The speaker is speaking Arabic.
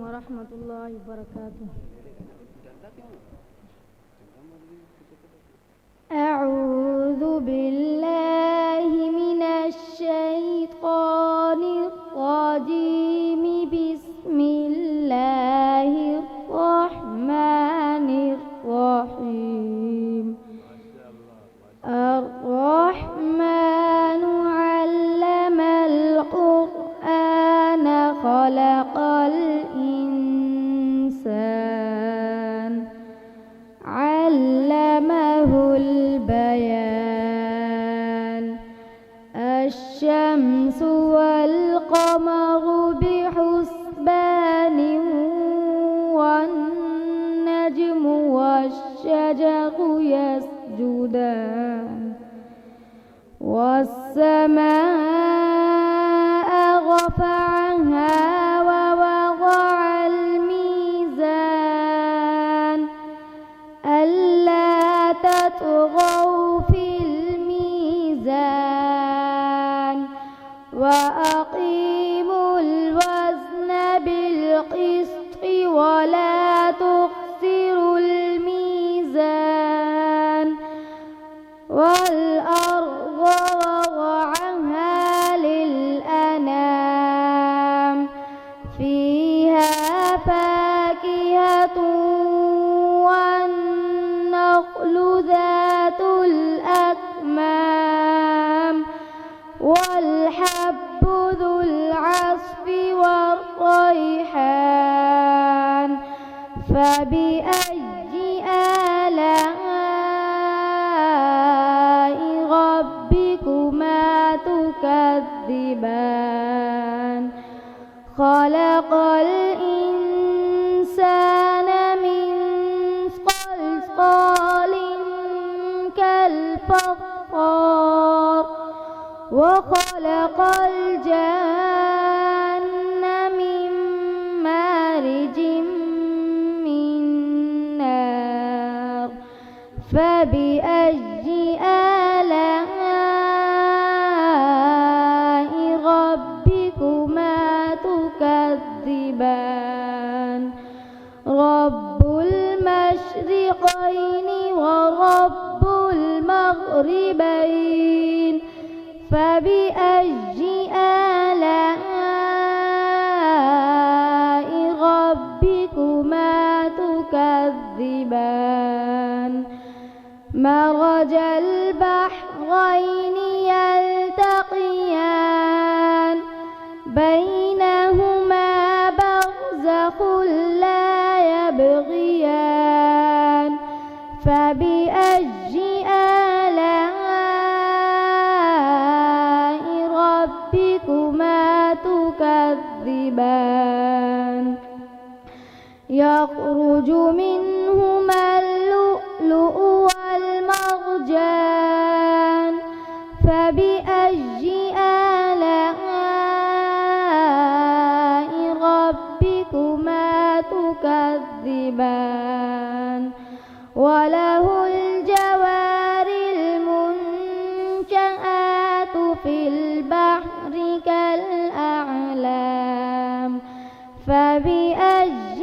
ورحمة الله وبركاته. أعوذ بالله من الشيطان الرجيم. بسم الله الرحمن الرحيم. الرحمن علم القرآن خلق الإنسان علمه البيان. الشمس والقمر بحسبان والنجم والشجر يسجدان والسماء رفعها ووضع الميزان ألا تطغوا في الميزان وأقيموا الوزن بالقسط ولا تخسروا الميزان. والأرض وضعها للأنام فيها فاكهة والنخل ذات الأكمام والحب ذو العصف والريحان. فبأي آلاء ربكما تكذبان؟ خلق الإنسان من صلصال كالفخار وخلق الجن من مارج من نار. فبأي آلاء ربكما تكذبان؟ رب المشرقين ورب المغربين. فبأي آلاء ربكما تكذبان؟ مرج البحرين يلتقيان بينهما برزخ لا يبغيان. فبأي آلاء ربكما تكذبان؟ يخرج منهما اللؤلؤ والمرجان. فبأي آلاء ربكما تكذبان؟ وله الجوار المنشآت في البحر كالأعلام. فبأي